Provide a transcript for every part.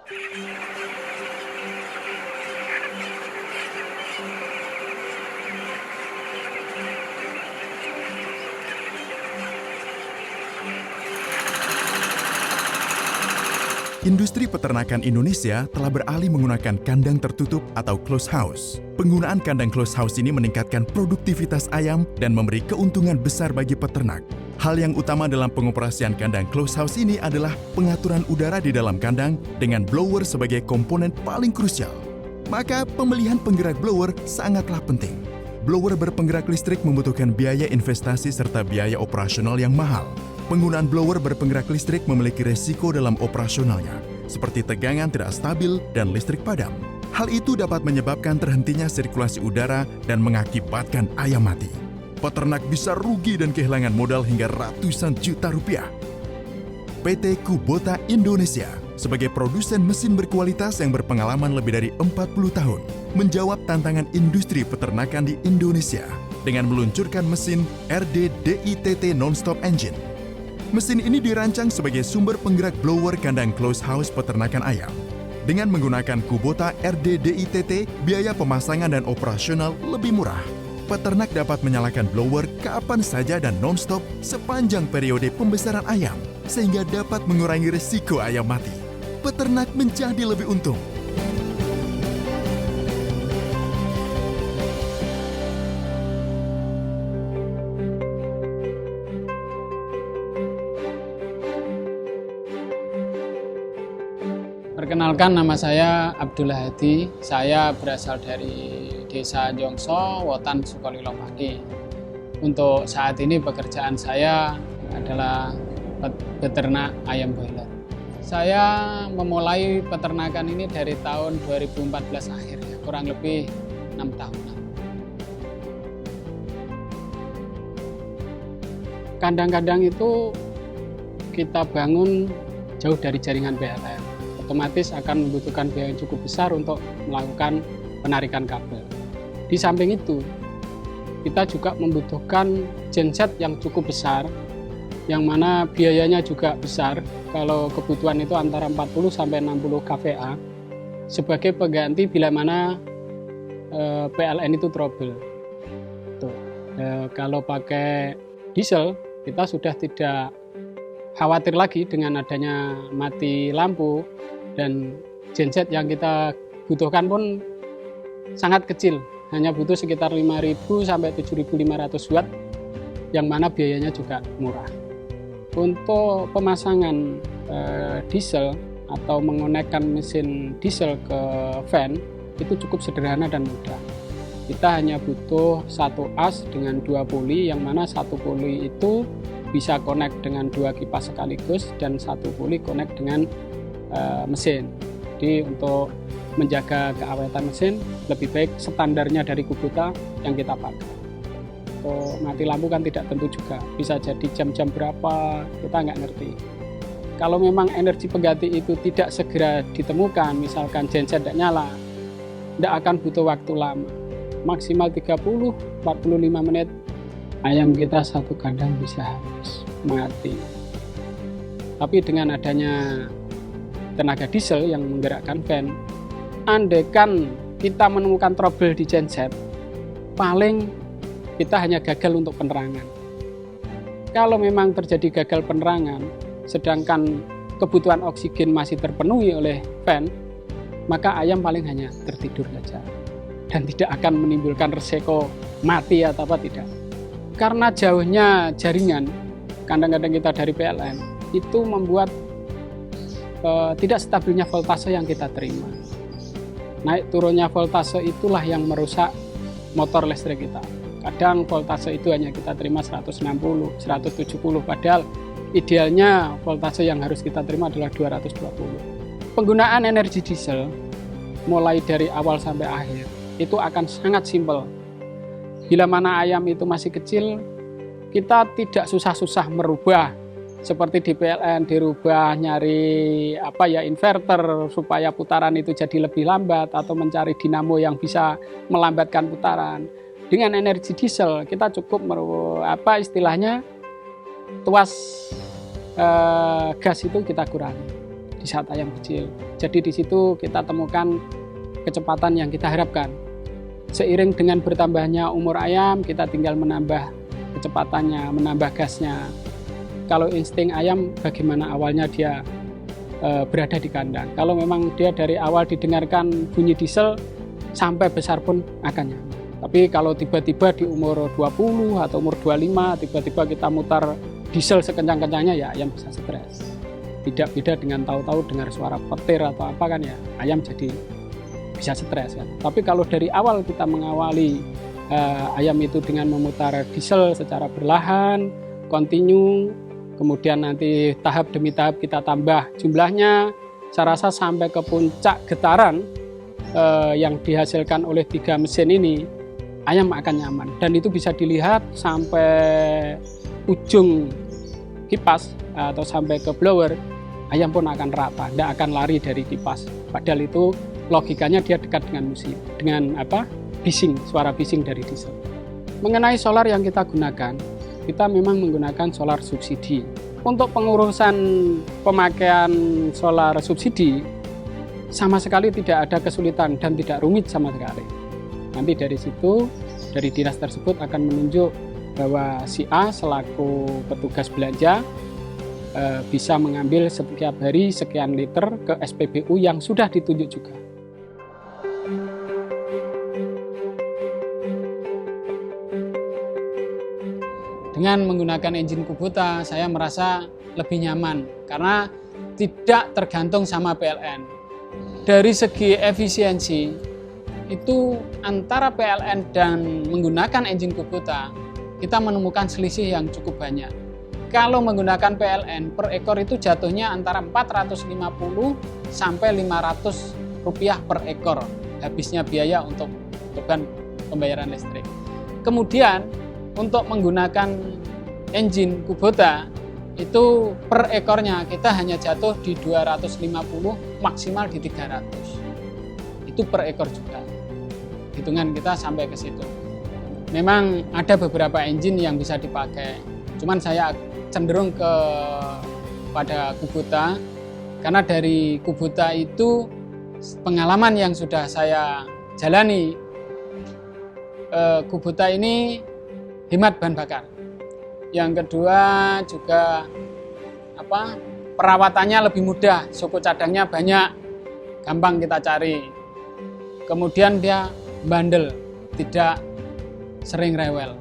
Industri peternakan Indonesia telah beralih menggunakan kandang tertutup atau closed house. Penggunaan kandang closed house ini meningkatkan produktivitas ayam dan memberi keuntungan besar bagi peternak. Hal yang utama dalam pengoperasian kandang closed house ini adalah pengaturan udara di dalam kandang dengan blower sebagai komponen paling krusial. Maka pemilihan penggerak blower sangatlah penting. Blower berpenggerak listrik membutuhkan biaya investasi serta biaya operasional yang mahal. Penggunaan blower berpenggerak listrik memiliki resiko dalam operasionalnya, seperti tegangan tidak stabil dan listrik padam. Hal itu dapat menyebabkan terhentinya sirkulasi udara dan mengakibatkan ayam mati. Peternak bisa rugi dan kehilangan modal hingga ratusan juta rupiah. PT Kubota Indonesia sebagai produsen mesin berkualitas yang berpengalaman lebih dari 40 tahun, menjawab tantangan industri peternakan di Indonesia dengan meluncurkan mesin RD-DITT Non-Stop Engine. Mesin ini dirancang sebagai sumber penggerak blower kandang closed house peternakan ayam. Dengan menggunakan Kubota RD-DITT, biaya pemasangan dan operasional lebih murah. Peternak dapat menyalakan blower kapan saja dan non-stop sepanjang periode pembesaran ayam, sehingga dapat mengurangi risiko ayam mati. Peternak menjadi lebih untung. Perkenalkan, nama saya Abdullah Hadi. Saya berasal dari Desa Jongso, Wotan, Sukolilo Pati. Untuk saat ini pekerjaan saya adalah peternak ayam broiler. Saya memulai peternakan ini dari tahun 2014 akhir, ya, kurang lebih 6 tahunan. Kandang-kandang itu kita bangun jauh dari jaringan PLN. Otomatis akan membutuhkan biaya yang cukup besar untuk melakukan penarikan kabel. Di samping itu, kita juga membutuhkan genset yang cukup besar, yang mana biayanya juga besar. Kalau kebutuhan itu antara 40 sampai 60 kVA sebagai pengganti bila mana PLN itu trouble. Kalau pakai diesel, kita sudah tidak khawatir lagi dengan adanya mati lampu, dan genset yang kita butuhkan pun sangat kecil, hanya butuh sekitar 5.000 sampai 7.500 watt, yang mana biayanya juga murah. Untuk pemasangan diesel atau mengonekkan mesin diesel ke fan itu cukup sederhana dan mudah. Kita hanya butuh satu as dengan 2 puli, yang mana satu puli itu bisa connect dengan 2 kipas sekaligus dan satu puli connect dengan mesin. Jadi untuk menjaga keawetan mesin lebih baik standarnya dari Kubota yang kita pakai. Untuk mati lampu kan tidak tentu juga, bisa jadi jam-jam berapa kita nggak ngerti. Kalau memang energi pengganti itu tidak segera ditemukan, misalkan genset tidak nyala, tidak akan butuh waktu lama, maksimal 30-45 menit ayam kita satu kandang bisa habis mati. Tapi dengan adanya tenaga diesel yang menggerakkan fan, andaikan kita menemukan trouble di genset, paling kita hanya gagal untuk penerangan. Kalau memang terjadi gagal penerangan, sedangkan kebutuhan oksigen masih terpenuhi oleh fan, maka ayam paling hanya tertidur saja dan tidak akan menimbulkan resiko mati atau apa tidak. Karena jauhnya jaringan kandang-kandang kita dari PLN, itu membuat tidak stabilnya voltase yang kita terima. Naik turunnya voltase itulah yang merusak motor listrik kita. Kadang voltase itu hanya kita terima 160, 170, padahal idealnya voltase yang harus kita terima adalah 220. Penggunaan energi diesel mulai dari awal sampai akhir itu akan sangat simpel. Bila mana ayam itu masih kecil, kita tidak susah-susah merubah. Seperti di PLN dirubah nyari inverter supaya putaran itu jadi lebih lambat, atau mencari dinamo yang bisa melambatkan putaran. Dengan energi diesel kita cukup istilahnya tuas gas itu kita kurangi. di saat ayam kecil. Jadi di situ kita temukan kecepatan yang kita harapkan. Seiring dengan bertambahnya umur ayam, kita tinggal menambah kecepatannya, menambah gasnya. Kalau insting ayam, bagaimana awalnya dia berada di kandang. Kalau memang dia dari awal didengarkan bunyi diesel, sampai besar pun akan nyaman. Tapi kalau tiba-tiba di umur 20 atau umur 25, tiba-tiba kita mutar diesel sekencang-kencangnya, ya ayam bisa stres. Tidak beda dengan tahu-tahu dengar suara petir atau apa kan ya, ayam jadi bisa stres kan. Tapi kalau dari awal kita mengawali ayam itu dengan memutar diesel secara berlahan, kontinu, kemudian nanti tahap demi tahap kita tambah jumlahnya, saya rasa sampai ke puncak getaran yang dihasilkan oleh 3 mesin ini, ayam akan nyaman. Dan itu bisa dilihat sampai ujung kipas atau sampai ke blower, ayam pun akan rata, tidak akan lari dari kipas. Padahal itu logikanya dia dekat dengan mesin, dengan bising, suara bising dari diesel. Mengenai solar yang kita gunakan, kita memang menggunakan solar subsidi. Untuk pengurusan pemakaian solar subsidi, sama sekali tidak ada kesulitan dan tidak rumit sama sekali. Nanti dari situ, dari dinas tersebut akan menunjuk bahwa si A selaku petugas belanja bisa mengambil setiap hari sekian liter ke SPBU yang sudah ditunjuk juga. Dengan menggunakan engine Kubota, saya merasa lebih nyaman karena tidak tergantung sama PLN. Dari segi efisiensi, itu antara PLN dan menggunakan engine Kubota, kita menemukan selisih yang cukup banyak. Kalau menggunakan PLN, per ekor itu jatuhnya antara 450 sampai 500 rupiah per ekor, habisnya biaya untuk beban pembayaran listrik. Kemudian, untuk menggunakan engine Kubota, itu per ekornya kita hanya jatuh di 250, maksimal di 300. Itu per ekor juga. Hitungan kita sampai ke situ. Memang ada beberapa engine yang bisa dipakai, cuman saya cenderung pada Kubota, karena dari Kubota itu pengalaman yang sudah saya jalani, Kubota ini hemat bahan bakar. Yang kedua juga perawatannya lebih mudah, suku cadangnya banyak, gampang kita cari. Kemudian dia bandel, tidak sering rewel.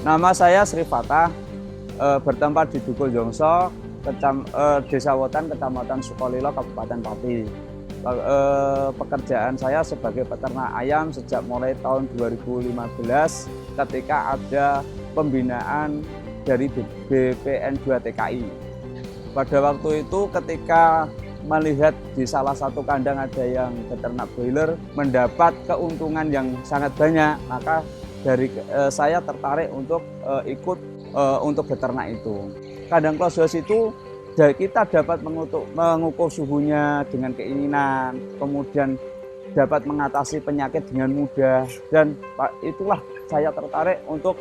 Nama saya Sri Fatah, bertempat di Dukul Jongso, Desa Wotan, Kecamatan Sukolilo, Kabupaten Pati. Pekerjaan saya sebagai peternak ayam sejak mulai tahun 2015 ketika ada pembinaan dari BPN2 TKI. Pada waktu itu ketika melihat di salah satu kandang ada yang beternak broiler mendapat keuntungan yang sangat banyak, maka saya tertarik untuk ikut untuk beternak itu. Kandang close house itu kita dapat mengukur suhunya dengan keinginan, kemudian dapat mengatasi penyakit dengan mudah, dan itulah saya tertarik untuk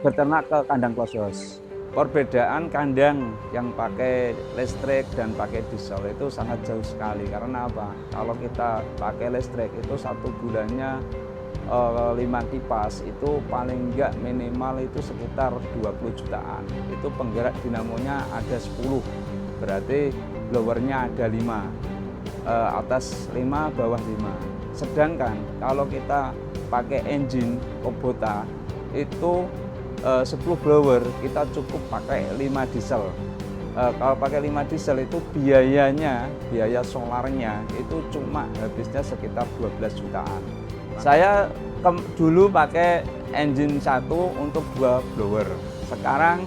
beternak ke kandang close house. Perbedaan kandang yang pakai listrik dan pakai diesel itu sangat jauh sekali. Karena apa? Kalau kita pakai listrik itu 1 bulannya 5 kipas itu paling enggak minimal itu sekitar 20 jutaan. Itu penggerak dinamonya ada 10, berarti blowernya ada 5, atas 5 bawah 5. Sedangkan kalau kita pakai engine Kubota itu 10 blower kita cukup pakai 5 diesel. Kalau pakai 5 diesel itu biaya solarnya itu cuma habisnya sekitar 12 jutaan. Saya dulu pakai engine 1 untuk 2 blower. Sekarang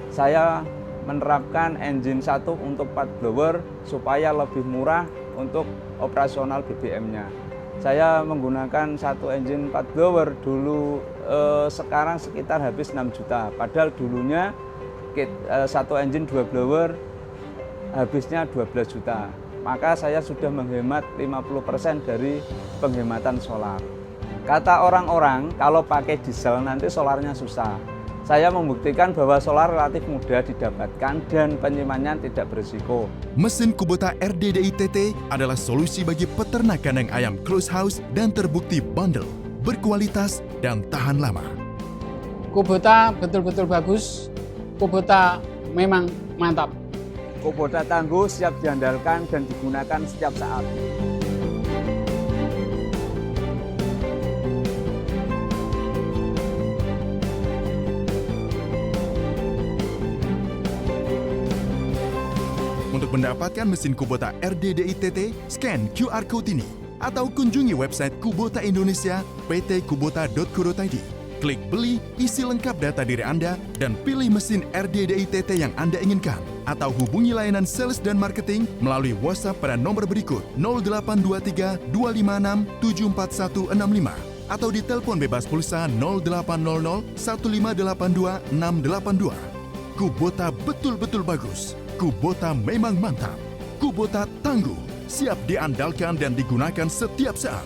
saya menerapkan engine 1 untuk 4 blower supaya lebih murah untuk operasional BBM-nya. Saya menggunakan 1 engine 4 blower dulu, sekarang sekitar habis 6 juta. Padahal dulunya 1 engine 2 blower habisnya 12 juta. Maka saya sudah menghemat 50% dari penghematan solar. Kata orang-orang kalau pakai diesel nanti solarnya susah. Saya membuktikan bahwa solar relatif mudah didapatkan dan penyimpanannya tidak berisiko. Mesin Kubota RDDI TT adalah solusi bagi peternak kandang ayam close house dan terbukti bandel, berkualitas, dan tahan lama. Kubota betul-betul bagus, Kubota memang mantap. Kubota tangguh, siap diandalkan dan digunakan setiap saat. Untuk mendapatkan mesin Kubota RDDI TT, scan QR Code ini atau kunjungi website Kubota Indonesia pt.kubota.co.id. Klik beli, isi lengkap data diri Anda, dan pilih mesin RDDI TT yang Anda inginkan. Atau hubungi layanan sales dan marketing melalui WhatsApp pada nomor berikut 0823 256 74165 atau di telepon bebas pulsa 0800 1582 682. Kubota betul-betul bagus. Kubota memang mantap. Kubota tangguh, siap diandalkan dan digunakan setiap saat.